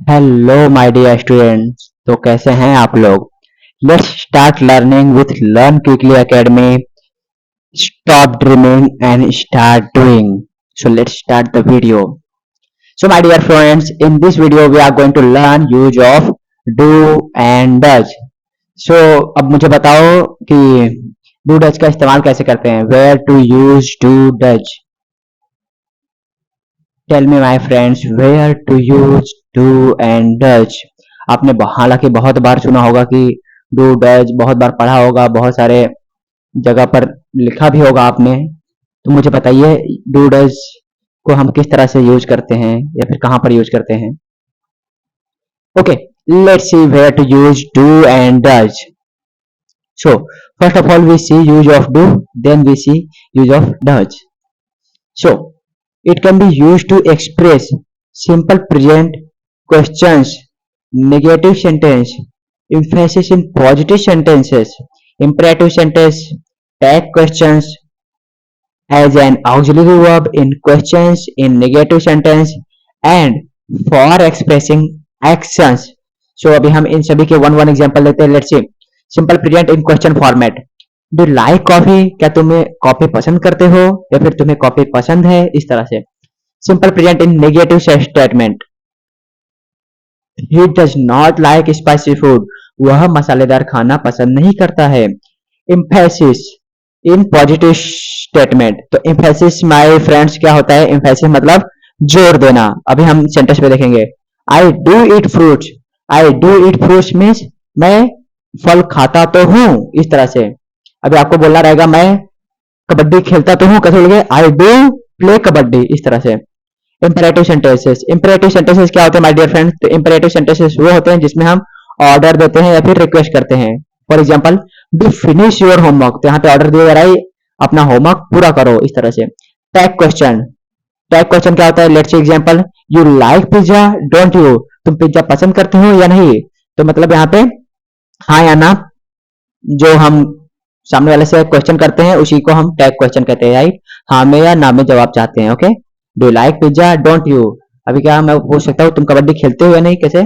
Hello my dear students. तो कैसे हैं आप लोग। Let's start learning with learn quickly academy. Stop dreaming and start doing. So let's start the video. So my dear friends, in this video we are going to learn use of do and does. So अब मुझे बताओ कि do does का इस्तेमाल कैसे करते हैं। Where to use do does? Tell me my friends where to use do and does. आपने हालांकि बहुत बार सुना होगा कि डू डज, बहुत बार पढ़ा होगा, बहुत सारे जगह पर लिखा भी होगा आपने। तो मुझे बताइए डू डज को हम किस तरह से यूज करते हैं या फिर कहाँ पर यूज करते हैं। Okay, let's see where to use do and does. So first of all we see use of do, then we see use of does. So, it can be used to express simple present questions, negative sentence, emphasis in positive sentences, imperative sentence, tag questions as an auxiliary verb in questions in negative sentence and for expressing actions. So अभी हम इन सभी के one example लेते हैं। Let's see simple present in question format. Do like coffee, क्या तुम्हें coffee पसंद करते हो या फिर तुम्हें कॉफी पसंद है, इस तरह से। Simple present in negative statement. He does not like spicy food, वह मसालेदार खाना पसंद नहीं करता है। Emphasis in positive statement. तो इम्फेसिस माय फ्रेंड्स क्या होता है। इम्फेसिस मतलब जोर देना। अभी हम सेंटेंस पे देखेंगे। I do eat fruits, I do eat fruits means मैं फल खाता तो हूं, इस तरह से। अभी आपको बोलना रहेगा मैं कबड्डी खेलता तो हूं, कैसे बोलोगे आई डू प्ले कबड्डी, इस तरह से। Imperative sentences. इंपेरेटिव सेंटेंसेस क्या होते हैं माय डियर फ्रेंड्स। तो इंपेरेटिव सेंटेंसेस वो होते हैं जिसमें हम ऑर्डर देते हैं या फिर रिक्वेस्ट करते हैं। For example do finish your homework, तो यहाँ पे ऑर्डर दिया जा रहा है अपना होमवर्क पूरा करो, इस तरह से। Tag question. टैग क्वेश्चन क्या होता है। Let's see example you like pizza don't you, तुम पिज्जा पसंद करते हो या नहीं। तो मतलब यहाँ पे हाँ या ना जो हम सामने वाले से क्वेश्चन करते हैं उसी को हम टैग क्वेश्चन कहते हैं, राइट। हाँ में या ना में जवाब चाहते हैं। Okay, do like pizza don't you. अभी क्या मैं पूछ सकता हूँ तुम कबड्डी खेलते हो या नहीं, कैसे।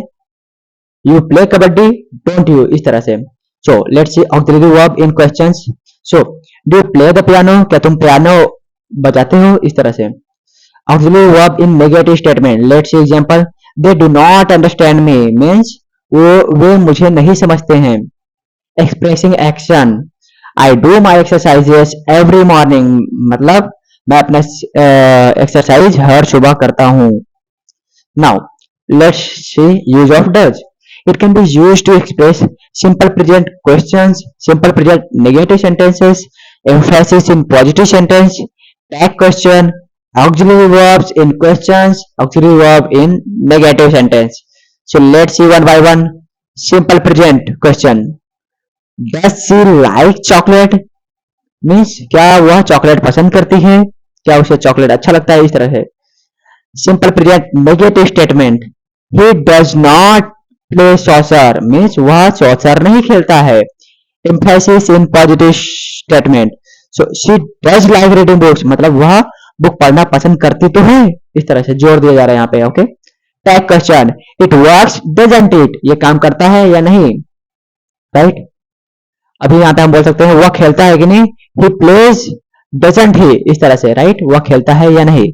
You play kabaddi don't you, इस तरह से। So let's see auxiliary verb in questions. So do play the piano, क्या तुम पियानो बजाते हो, इस तरह से। Auxiliary verb in negative statement. Let's see example they do not understand me means वे मुझे नहीं समझते हैं। Expressing action. I do my exercises every morning, मतलब मैं अपना एक्सरसाइज हर सुबह करता हूँ। Now let's C use of does. It can be use to express simple present questions, simple present negative sentences, emphasis in positive sentence, tag question, auxiliary verbs in questions, auxiliary verb in negative sentence. So let's see one by one. Simple present question. Does she like chocolate? Means क्या वह chocolate पसंद करती है, क्या उसे chocolate अच्छा लगता है, इस तरह से। Simple present negative statement. He does not play saucer means वह सॉसर नहीं खेलता है। Emphasis in positive statement. So she does like reading books, मतलब वह बुक पढ़ना पसंद करती तो है, इस तरह से जोर दिया जा रहा है यहाँ पे। Okay, tag question. It works doesn't it, ये काम करता है या नहीं, राइट। अभी यहाँ पे हम बोल सकते हैं वह खेलता है कि नहीं। ही प्लेज डजंट ही, इस तरह से, राइट। वह खेलता है या नहीं,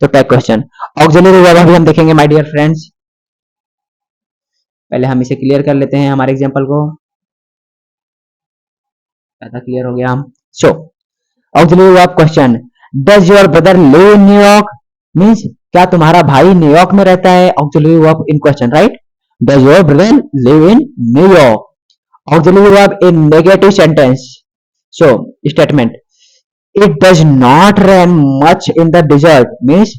तो टैग क्वेश्चन। ऑक्सिलरी वर्ब अभी हम देखेंगे माय डियर फ्रेंड्स। पहले हम इसे क्लियर कर लेते हैं हमारे एग्जांपल को। ज्यादा क्लियर हो गया हम। So auxiliary verb question. Does your brother live in New York means क्या तुम्हारा भाई न्यूयॉर्क में रहता है। Auxiliary verb in question, right. Does your brother live in New York. Auxiliary verb in negative sentence. So statement. It does not rain much in the desert means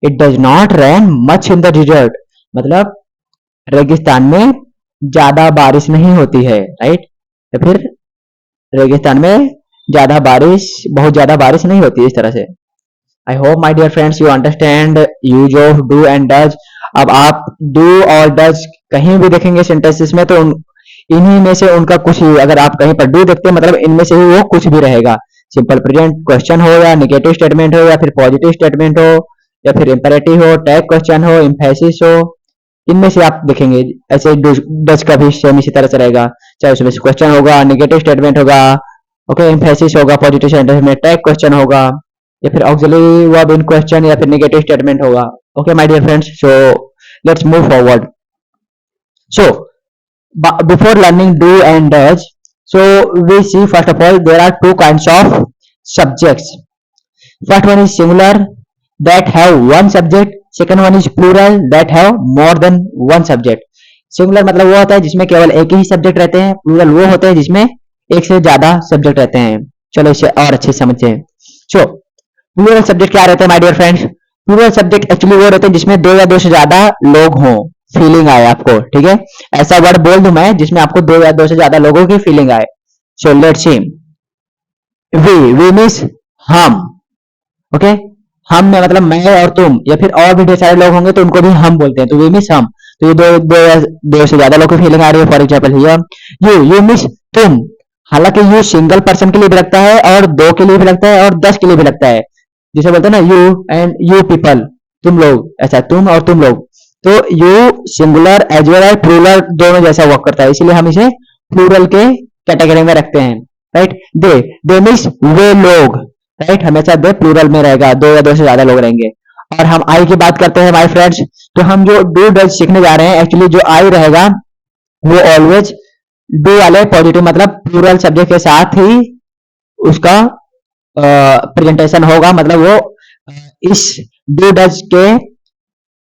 it does not rain much in the desert, मतलब रेगिस्तान में ज्यादा बारिश नहीं होती है, right. या फिर रेगिस्तान में ज्यादा बारिश, बहुत ज्यादा बारिश नहीं होती, इस तरह से। I hope my dear friends you understand use of do and does. अब आप डू और डज कहीं भी देखेंगे सेंटेंसेस में तो इन्हीं में से उनका कुछ ही, अगर आप कहीं पर डू देखते हैं मतलब इनमें से ही वो कुछ भी रहेगा। सिंपल प्रेजेंट क्वेश्चन हो या नेगेटिव स्टेटमेंट हो या फिर पॉजिटिव स्टेटमेंट हो या फिर इंपेरेटिव हो, टैग क्वेश्चन हो, एम्फेसिस हो इनमें से आप देखेंगे ऐसे डच का भी सेम इसी तरह से रहेगा, चाहे उसमें से क्वेश्चन होगा, नेगेटिव स्टेटमेंट होगा, ओके, एम्फेसिस होगा, पॉजिटिव सेंटेंस में टैग क्वेश्चन होगा, या फिर ऑक्सिलरी वर्ब इन क्वेश्चन, या फिर नेगेटिव स्टेटमेंट होगा। Okay my dear friends, so let's move forward. So before learning do and does, so we see first of all there are two kinds of subjects. First one is singular that have one subject, second one is plural that have more than one subject. Singular मतलब वो होता है जिसमें केवल एक ही subject रहते हैं, plural वो होते हैं जिसमें एक से ज्यादा सब्जेक्ट रहते हैं। चलो इसे और अच्छे से समझते हैं। सो प्लूरल सब्जेक्ट क्या रहते हैं my dear friends? Plural subject actually वो रहते हैं जिसमें दो या दो से ज्यादा लोग हों, फीलिंग आए आपको, ठीक है? ऐसा वर्ड बोल दूं मैं जिसमें आपको दो या दो से ज्यादा लोगों की फीलिंग आए। So let's see, we means हम, ओके, हम में मतलब मैं और तुम, या फिर और भी ढेर सारे लोग होंगे तो उनको भी हम बोलते हैं, तो वी मिस हम। तो ये दो से ज्यादा लोग की फीलिंग आ रही है। For example here you means तुम। हालांकि यू सिंगल पर्सन के लिए भी लगता है और दो के लिए भी लगता है और 10 के लिए भी लगता है, जिसे बोलते हैं ना यू एंड यू पीपल, तुम लोग, ऐसा तुम और तुम लोग। तो you singular as well as plural दोनों जैसा वर्क करता है, इसीलिए हम इसे प्लूरल के कैटेगरी में रखते हैं, राइट? दे मीन्स वे लोग, राइट? हमेशा दे प्लूरल में रहेगा, दो या दो से ज्यादा लोग रहेंगे। और हम आई की बात करते हैं माय फ्रेंड्स, तो हम जो डू डज सीखने जा रहे हैं, एक्चुअली जो आई रहेगा वो ऑलवेज डू वाले पॉजिटिव मतलब प्लूरल सब्जेक्ट के साथ ही उसका प्रेजेंटेशन होगा, मतलब वो इस डू डज के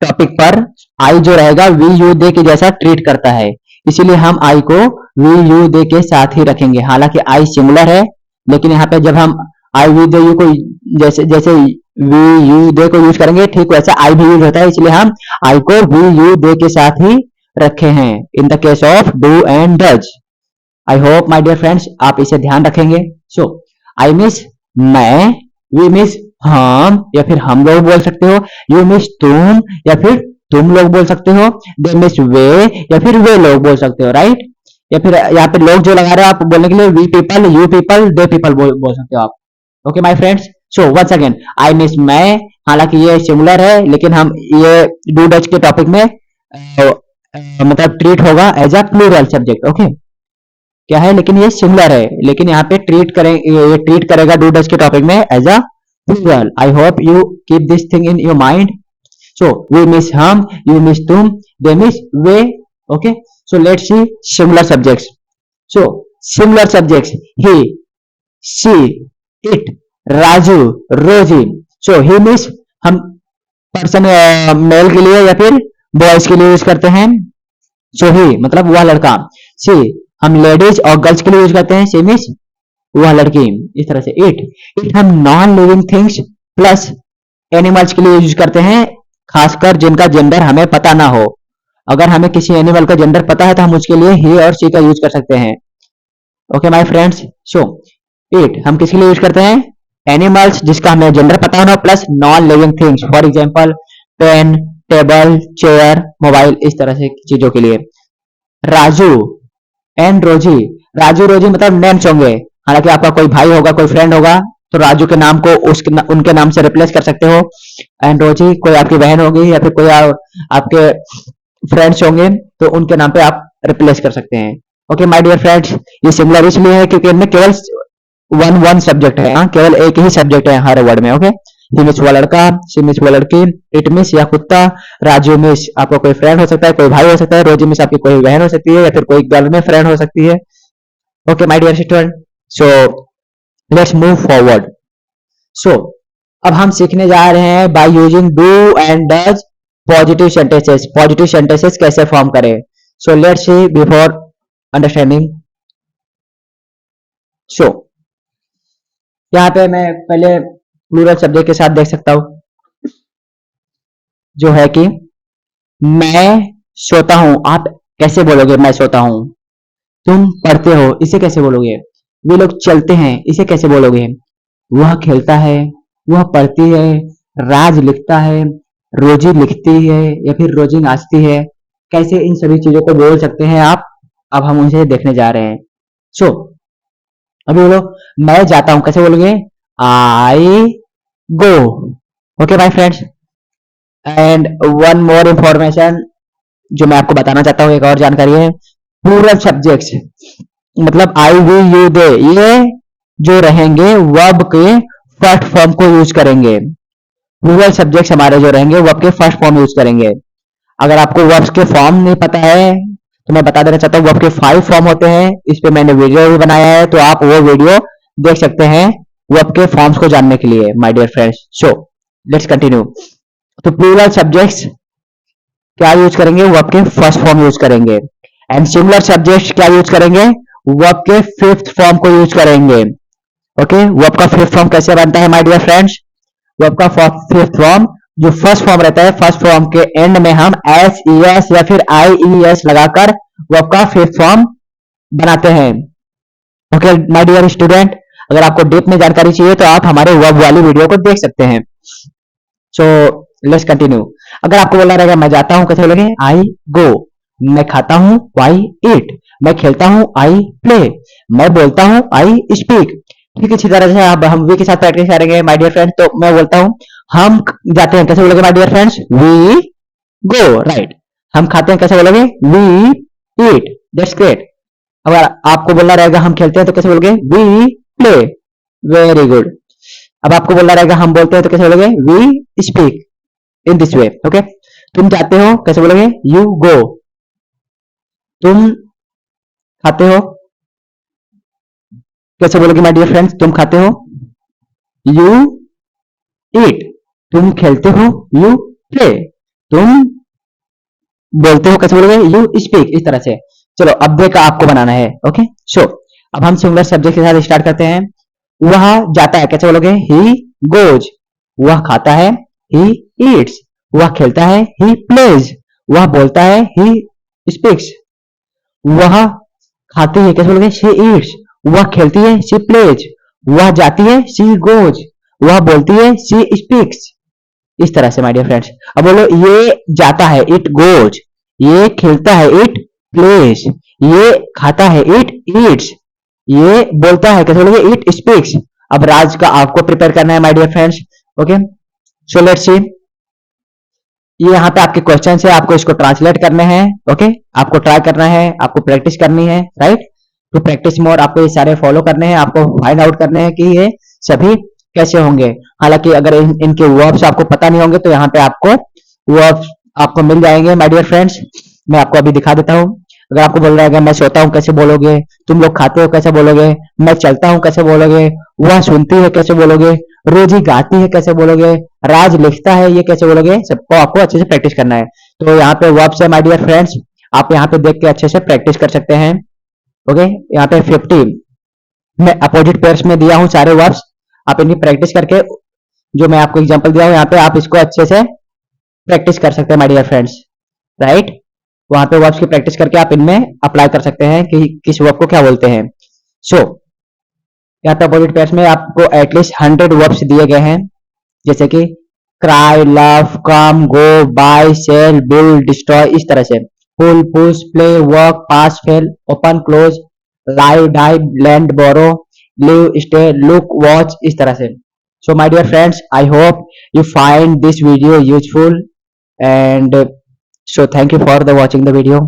टॉपिक पर आई जो रहेगा वी यू दे के जैसा ट्रीट करता है, इसीलिए हम आई को वी यू दे के साथ ही रखेंगे। हालांकि आई सिंगुलर है, लेकिन यहाँ पे जब हम आई वी दे यू को जैसे जैसे वी यू दे को यूज करेंगे, ठीक वैसा आई भी यूज होता है, इसलिए हम आई को वी यू दे के साथ ही रखे हैं in the case of do and does. I hope my dear friends आप इसे ध्यान रखेंगे। सो आई मिस मैं, वी मिस हम या फिर हम लोग बोल सकते हो, यू मिस तुम या फिर तुम लोग बोल सकते हो, दे मिस वे या फिर वे लोग बोल सकते हो, राइट? या फिर यहाँ पे लोग जो लगा रहे हो आप बोलने के लिए we people, you people, they people बोल सकते हो आप। Okay my friends, so once again I means मैं, हालांकि ये सिंगुलर है लेकिन हम ये डू डच के टॉपिक में मतलब ट्रीट होगा as a plural subject. Okay, क्या है, लेकिन ये सिंगुलर है, लेकिन यहाँ पे ये ट्रीट करेगा डू डच के टॉपिक में as a plural. I hope you keep this thing in your mind. So we means हम, यू मिस तुम, दे मिस वे। Okay, so let's see singular subjects. So singular subjects he, she, it, Raju, Rosy. So he means हम person male के लिए या फिर boys के लिए यूज करते हैं, सो ही मतलब वह लड़का। सी हम लेडीज और गर्ल्स के लिए यूज करते हैं, सी मिस वह लड़की, इस तरह से। इट हम non living things plus animals के लिए यूज करते हैं, खासकर जिनका जेंडर हमें पता ना हो। अगर हमें किसी एनिमल का जेंडर पता है तो हम उसके लिए ही और सी का यूज कर सकते हैं। Okay my friends, so it हम किसके लिए यूज करते हैं? एनिमल्स जिसका हमें जेंडर पता होना, plus non living things, for example pen, table, chair, mobile, इस तरह से चीजों के लिए। राजू एंड रोजी, राजू रोजी मतलब नेम्स होंगे, हालांकि आपका कोई भाई होगा, कोई फ्रेंड होगा, तो राजू के नाम को उनके नाम से रिप्लेस कर सकते हो। एंड रोजी कोई आपकी बहन होगी या फिर कोई आपके फ्रेंड्स होंगे तो उनके नाम पे आप रिप्लेस कर सकते हैं। ओके माय डियर फ्रेंड्स, ये सिमिलर इसलिए है क्योंकि इनमें केवल वन सब्जेक्ट है, हाँ केवल एक ही सब्जेक्ट है हर वर्ड में। ओके, ही मिस हुआ लड़का, सी मिस हुआ लड़की, इट मिस या कुत्ता, राजू मिस आपका कोई फ्रेंड हो सकता है, कोई भाई हो सकता है, रोजी मिस आपकी कोई बहन हो सकती है या फिर कोई गर्ल में फ्रेंड हो सकती है। Okay my dear student, so let's move forward. So अब हम सीखने जा रहे हैं by using do and does positive sentences. Positive sentences कैसे फॉर्म करें? So let's see before understanding. So यहाँ पे मैं पहले प्लूरल सब्जेक्ट के साथ देख सकता हूं, जो है कि मैं सोता हूं। आप कैसे बोलोगे मैं सोता हूं? तुम पढ़ते हो, इसे कैसे बोलोगे? वे लोग चलते हैं, इसे कैसे बोलोगे? वह खेलता है, वह पढ़ती है, राज लिखता है, रोजी लिखती है या फिर रोजी नाचती है। कैसे इन सभी चीजों को बोल सकते हैं आप? अब हम उसे देखने जा रहे हैं। सो अभी बोलो मैं जाता हूं, कैसे बोलोगे? I go. Okay my friends, and one more information, जो मैं आपको बताना चाहता हूँ एक और जानकारी है, प्लूरल सब्जेक्ट्स मतलब आई वी यू दे, ये जो रहेंगे वर्ब के फर्स्ट फॉर्म को यूज करेंगे। प्लूरल सब्जेक्ट्स हमारे जो रहेंगे वर्ब के फर्स्ट फॉर्म यूज करेंगे। अगर आपको वर्ब्स के फॉर्म नहीं पता है तो मैं बता देना चाहता हूँ, वर्ब के 5 फॉर्म होते हैं। इस पे मैंने वीडियो भी बनाया है, तो आप वो वीडियो देख सकते हैं वर्ब के फॉर्म्स को जानने के लिए my dear friends. So let's continue. तो प्लूरल सब्जेक्ट्स क्या यूज करेंगे, वर्ब के फर्स्ट फॉर्म यूज करेंगे। एंड सिंगुलर सब्जेक्ट्स क्या यूज करेंगे, वर्ब के फिफ्थ फॉर्म को यूज करेंगे। ओके, वर्ब का फिफ्थ फॉर्म कैसे बनता है माय डियर फ्रेंड्स, वर्ब का फिफ्थ फॉर्म जो फर्स्ट फॉर्म रहता है, फर्स्ट फॉर्म के एंड में हम एस ई एस या फिर आई ई एस लगाकर वर्ब का फिफ्थ फॉर्म बनाते हैं। ओके माय डियर स्टूडेंट, अगर आपको डीप में जानकारी चाहिए तो आप हमारे वर्ब वाली वीडियो को देख सकते हैं। सो लेट्स कंटिन्यू। अगर आपको बोला रहेगा मैं जाता हूं, कैसे बोलेंगे, आई गो। मैं खाता हूं, आई ईट। मैं खेलता हूं, आई प्ले। मैं बोलता हूं, आई स्पीक। ठीक इसी तरह से आप हम वी के साथ प्रैक्टिस करेंगे माय डियर फ्रेंड्स। तो मैं बोलता हूं हम जाते हैं, कैसे बोलोगे my dear friends, we go, right. हम खाते हैं, कैसे बोलोगे, वी ईट, दैट्स ग्रेट। अगर आपको बोलना रहेगा हम खेलते हैं तो कैसे बोलोगे, वी प्ले, वेरी गुड। अब आपको बोलना रहेगा हम बोलते हैं तो कैसे बोलोगे, we speak in this way. Okay, तुम जाते हो, कैसे बोलोगे, यू गो। तुम खाते हो, कैसे बोलोगे माय डियर फ्रेंड्स, तुम खाते हो, यू ईट। तुम खेलते हो, यू प्ले। तुम बोलते हो, कैसे बोलोगे, यू स्पीक। इस तरह से चलो अब देखा आपको बनाना है। ओके सो अब हम सिंगुलर सब्जेक्ट के साथ स्टार्ट करते हैं। वह जाता है, कैसे बोलोगे, ही गोज। वह खाता है, ही ईट्स। वह खेलता है, ही प्लेज। वह बोलता है, ही स्पीक्स। वह खाती है, कैसे बोलोगे, शी ईट्स। वह खेलती है, शी प्लेज। वह जाती है, शी गोज। वह बोलती है, शी स्पीक्स। इस तरह से माय डियर फ्रेंड्स। अब बोलो, ये जाता है, इट गोज। ये खेलता है, इट प्लेज। ये खाता है, इट ईट्स। ये बोलता है, कैसे बोलोगे, इट स्पीक्स। अब राज का आपको प्रिपेयर करना है my dear friends. Okay so let's see. ये यहाँ पे आपके क्वेश्चन है, आपको इसको ट्रांसलेट करने हैं। ओके आपको ट्राई करना है, आपको प्रैक्टिस करनी है, राइट। तो प्रैक्टिस मोड आपको ये सारे फॉलो करने हैं, आपको फाइंड आउट करने हैं कि ये सभी कैसे होंगे। हालांकि अगर इनके वर्ब्स आपको पता नहीं होंगे तो यहाँ पे आपको वर्ब्स आपको मिल जाएंगे माय डियर फ्रेंड्स। मैं आपको अभी दिखा देता हूँ। अगर आपको बोल रहा है मैं सोता हूँ, कैसे बोलोगे, तुम लोग खाते हो, कैसे बोलोगे, मैं चलता हूँ, कैसे बोलोगे, वह सुनती है, कैसे बोलोगे, रोजी गाती है, कैसे बोलोगे, राज लिखता है, ये कैसे बोलोगे, सबको आपको अच्छे से प्रैक्टिस करना है। तो यहाँ पे वर्ब्स है माय डियर फ्रेंड्स, आप यहाँ पे देख के अच्छे से प्रैक्टिस कर सकते हैं। ओके यहाँ पे 50 मैं अपोजिट पेयर्स में दिया हूँ सारे वर्ब्स, आप इनकी प्रैक्टिस करके, जो मैं आपको एग्जांपल दिया हूँ यहाँ पे, आप इसको अच्छे से प्रैक्टिस कर सकते हैं माय डियर फ्रेंड्स, राइट। वहां पे वर्ब्स की प्रैक्टिस करके आप इनमें अप्लाई कर सकते हैं कि किस वर्ब को क्या बोलते हैं। सो यहाँ पे अपोजिट पेयर्स में आपको एटलीस्ट 100 वर्ब्स दिए गए हैं, जैसे कि cry, love, come, go, buy, sell, build, destroy, इस तरह से pull, push, play, work, pass, fail, open, close, live, die, land, borrow, live, stay, look, watch, इस तरह से। So my dear friends, I hope you find this video useful, and so thank you for the watching the video.